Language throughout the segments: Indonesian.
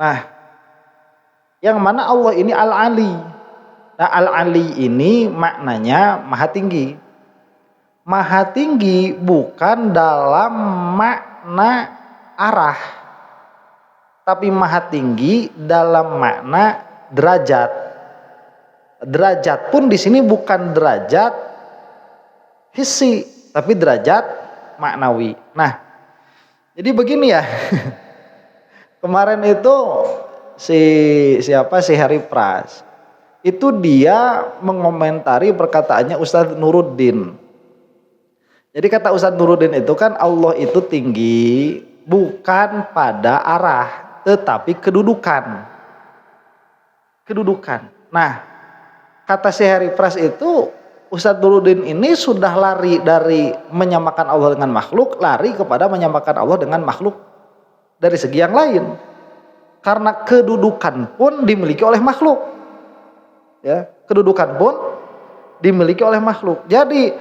Nah, yang mana Allah ini Al-Ali. Nah, Al-Ali ini maknanya maha tinggi. Maha tinggi bukan dalam makna arah, tapi maha tinggi dalam makna derajat. Derajat pun di sini bukan derajat hissi, tapi derajat maknawi. Nah, jadi begini ya. Kemarin itu si Harry Pras itu dia mengomentari perkataannya Ustadz Nuruddin. Jadi kata Ustadz Nuruddin itu kan Allah itu tinggi bukan pada arah tetapi kedudukan. Nah, kata si Harry Pras itu Ustadz Nuruddin ini sudah lari dari menyamakan Allah dengan makhluk, lari kepada menyamakan Allah dengan makhluk dari segi yang lain. Karena kedudukan pun dimiliki oleh makhluk. Ya, kedudukan pun dimiliki oleh makhluk. Jadi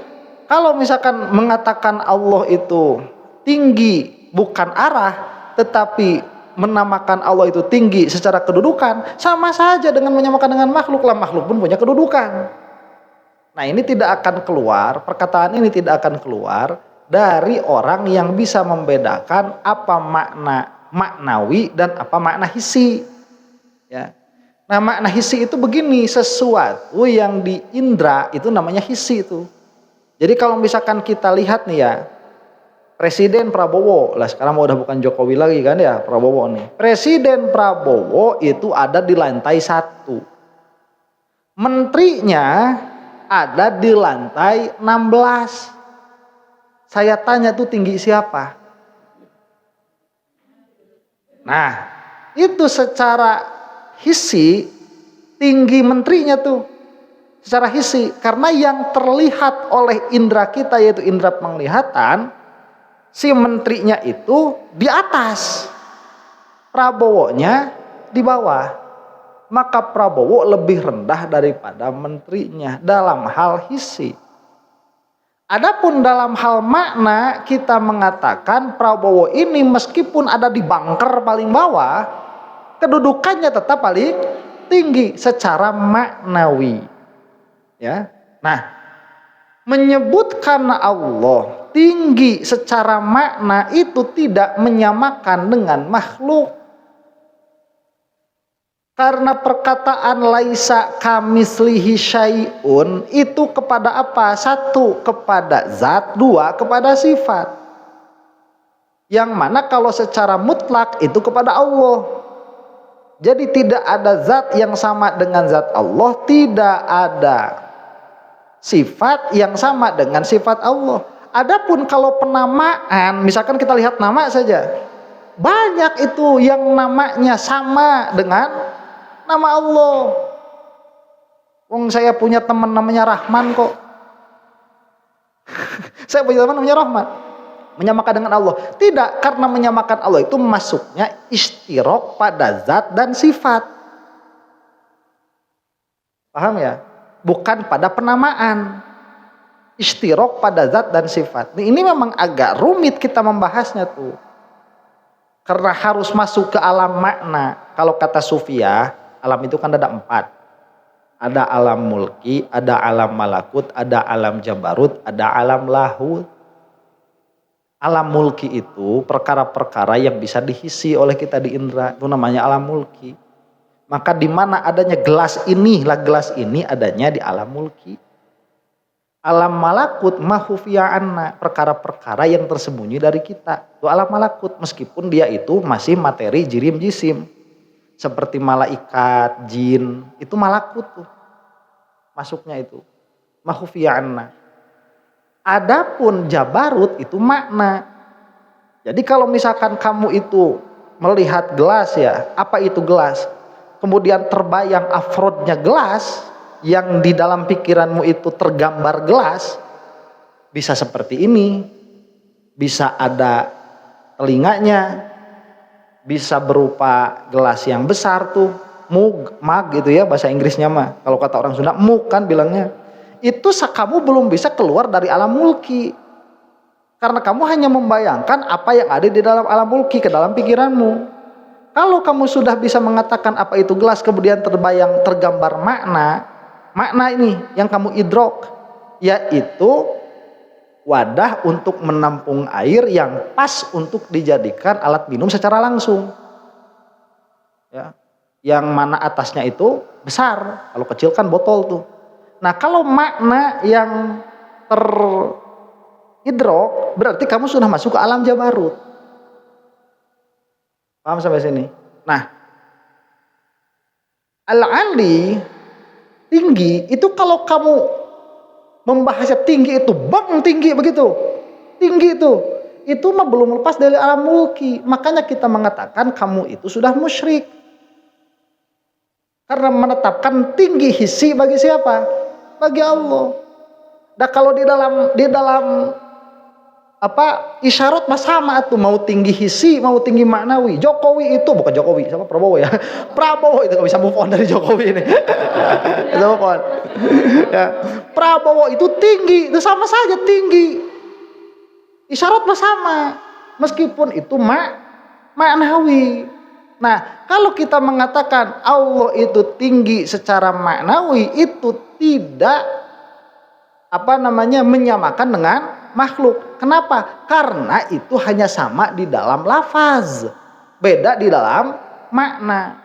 kalau misalkan mengatakan Allah itu tinggi bukan arah, tetapi menamakan Allah itu tinggi secara kedudukan, sama saja dengan menyamakan dengan makhluk lah, makhluk pun punya kedudukan. Nah, ini tidak akan keluar, perkataan ini tidak akan keluar dari orang yang bisa membedakan apa makna maknawi dan apa makna hissi. Ya. Nah, makna hissi itu begini, sesuatu yang di indra itu namanya hissi itu. Jadi kalau misalkan kita lihat nih ya, Presiden Prabowo, lah sekarang udah bukan Jokowi lagi kan ya, Prabowo nih. Presiden Prabowo itu ada di lantai 1. Menterinya ada di lantai 16. Saya tanya tuh tinggi siapa? Nah, itu secara hissi tinggi menterinya tuh. Secara hissi, karena yang terlihat oleh indera kita yaitu indera penglihatan, si menterinya itu di atas, Prabowo-nya di bawah. Maka Prabowo lebih rendah daripada menterinya dalam hal hissi. Adapun dalam hal makna kita mengatakan Prabowo ini meskipun ada di bunker paling bawah, kedudukannya tetap paling tinggi secara maknawi. Ya. Nah, menyebutkan Allah tinggi secara makna itu tidak menyamakan dengan makhluk. Karena perkataan laisa kamislihi syai'un itu kepada apa? 1 kepada zat, 2 kepada sifat. Yang mana kalau secara mutlak itu kepada Allah. Jadi tidak ada zat yang sama dengan zat Allah, tidak ada sifat yang sama dengan sifat Allah. Adapun kalau penamaan, misalkan kita lihat nama saja, banyak itu yang namanya sama dengan nama Allah. Wong saya punya teman namanya Rahman kok. Saya punya teman namanya Rahman. Menyamakan dengan Allah. Tidak, karena menyamakan Allah itu masuknya istirok pada zat dan sifat. Paham ya? Bukan pada penamaan. Istirok pada zat dan sifat. Ini memang agak rumit kita membahasnya tuh. Karena harus masuk ke alam makna. Kalau kata Sufiyah, alam itu kan ada 4. Ada alam mulki, ada alam malakut, ada alam jabarut, ada alam lahut. Alam mulki itu perkara-perkara yang bisa dihisi oleh kita di indera. Itu namanya alam mulki. Maka di mana adanya gelas ini adanya di alam mulki. Alam malakut mahufiya'anna, perkara-perkara yang tersembunyi dari kita. Itu alam malakut, meskipun dia itu masih materi jirim jisim. Seperti malaikat, jin, itu malakut tuh. Masuknya itu. Mahufiya'anna. Adapun jabarut itu makna. Jadi kalau misalkan kamu itu melihat gelas ya, apa itu gelas? Kemudian terbayang afrodnya gelas, yang di dalam pikiranmu itu tergambar gelas, bisa seperti ini, bisa ada telinganya, bisa berupa gelas yang besar tuh, mug gitu ya bahasa Inggrisnya mah. Kalau kata orang Sunda mug kan bilangnya. Itu kamu belum bisa keluar dari alam mulki. Karena kamu hanya membayangkan apa yang ada di dalam alam mulki ke dalam pikiranmu. Kalau kamu sudah bisa mengatakan apa itu gelas, kemudian tergambar makna ini yang kamu idrok, yaitu wadah untuk menampung air yang pas untuk dijadikan alat minum secara langsung. Ya, yang mana atasnya itu besar, kalau kecil kan botol tuh. Nah, kalau makna yang teridrok, berarti kamu sudah masuk ke alam jabarut. Paham sampai sini? Nah, al-ali tinggi itu kalau kamu membahasnya tinggi itu tinggi begitu. Tinggi itu mah belum lepas dari alam mulki. Makanya kita mengatakan kamu itu sudah musyrik. Karena menetapkan tinggi hissi bagi siapa? Bagi Allah. Nah, kalau di dalam isyarat mah sama tuh, mau tinggi hissi, mau tinggi maknawi. Jokowi itu bukan Jokowi, siapa? Prabowo ya. Prabowo itu nggak bisa move on dari Jokowi ini. Bisa move on. Ya. Prabowo itu tinggi, itu sama saja tinggi. Isyarat mah sama, meskipun itu maknawi. Nah, kalau kita mengatakan Allah itu tinggi secara maknawi, itu tidak menyamakan dengan makhluk. Kenapa? Karena itu hanya sama di dalam lafaz, beda di dalam makna.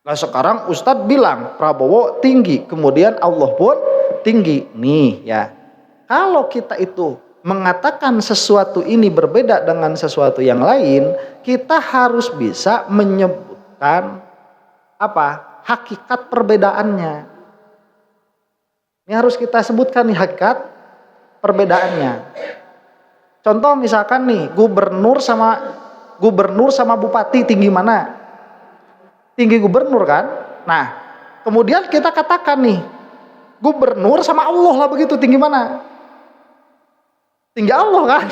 Nah, sekarang Ustadz bilang Prabowo tinggi, kemudian Allah pun tinggi. Nih ya, kalau kita itu mengatakan sesuatu ini berbeda dengan sesuatu yang lain, kita harus bisa menyebutkan hakikat perbedaannya. Ini harus kita sebutkan nih hakikat perbedaannya. Contoh misalkan nih, gubernur sama bupati tinggi mana? Tinggi gubernur kan? Nah, kemudian kita katakan nih, gubernur sama Allah lah begitu, tinggi mana? Tinggi Allah kan?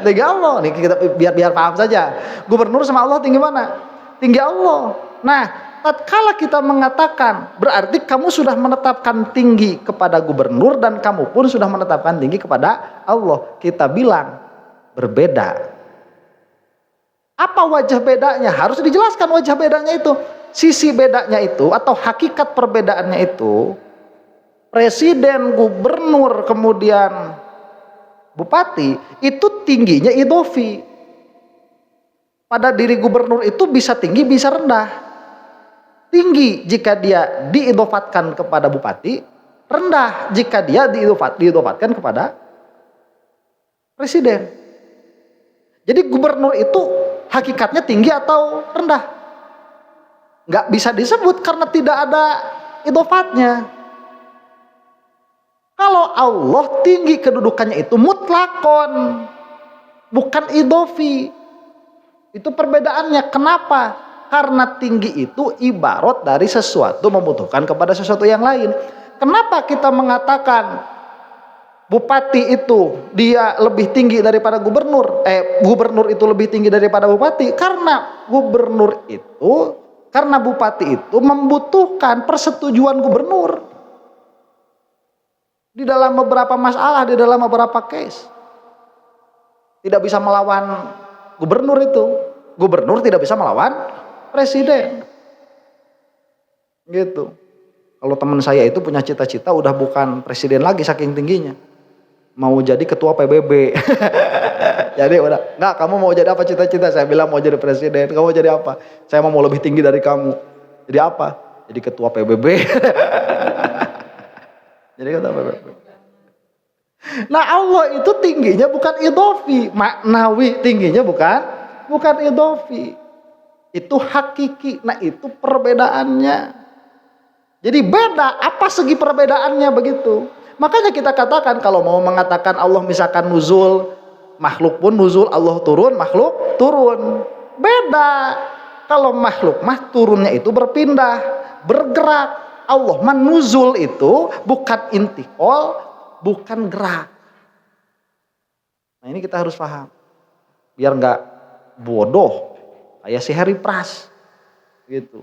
Tinggi Allah. Nih kita biar paham saja. Gubernur sama Allah tinggi mana? Tinggi Allah. Nah, tatkala kita mengatakan, berarti kamu sudah menetapkan tinggi kepada gubernur dan kamu pun sudah menetapkan tinggi kepada Allah. Kita bilang berbeda. Apa wajah bedanya? Harus dijelaskan wajah bedanya itu. Sisi bedanya itu atau hakikat perbedaannya itu, presiden, gubernur, kemudian bupati itu tingginya idofi. Pada diri gubernur itu bisa tinggi, bisa rendah. Tinggi jika dia diidofatkan kepada bupati, rendah jika dia diidofatkan kepada presiden. Jadi gubernur itu hakikatnya tinggi atau rendah? Nggak bisa disebut karena tidak ada idofatnya. Kalau Allah tinggi kedudukannya itu mutlakon, bukan idofi. Itu perbedaannya. Kenapa? Karena tinggi itu ibarat dari sesuatu membutuhkan kepada sesuatu yang lain. Kenapa kita mengatakan bupati itu dia lebih tinggi daripada gubernur? Gubernur itu lebih tinggi daripada bupati? Karena bupati itu membutuhkan persetujuan gubernur di dalam beberapa masalah, di dalam beberapa case. Tidak bisa melawan gubernur itu. Gubernur tidak bisa melawan presiden. Gitu. Kalau teman saya itu punya cita-cita udah bukan presiden lagi saking tingginya. Mau jadi ketua PBB. Jadi udah, enggak, kamu mau jadi apa cita-cita? Saya bilang mau jadi presiden. Kamu mau jadi apa? Saya mau lebih tinggi dari kamu. Jadi apa? Jadi ketua PBB. Jadi kata PBB. Nah, Allah itu tingginya bukan idofi, maknawi tingginya bukan idofi. Itu hakiki. Nah, itu perbedaannya. Jadi beda, apa segi perbedaannya begitu. Makanya kita katakan kalau mau mengatakan Allah misalkan nuzul, makhluk pun nuzul, Allah turun, makhluk turun. Beda. Kalau makhluk mah turunnya itu berpindah, bergerak. Allah menuzul itu bukan intikal, bukan gerak. Nah, ini kita harus paham. Biar nggak bodoh kayak si Harry Pras gitu.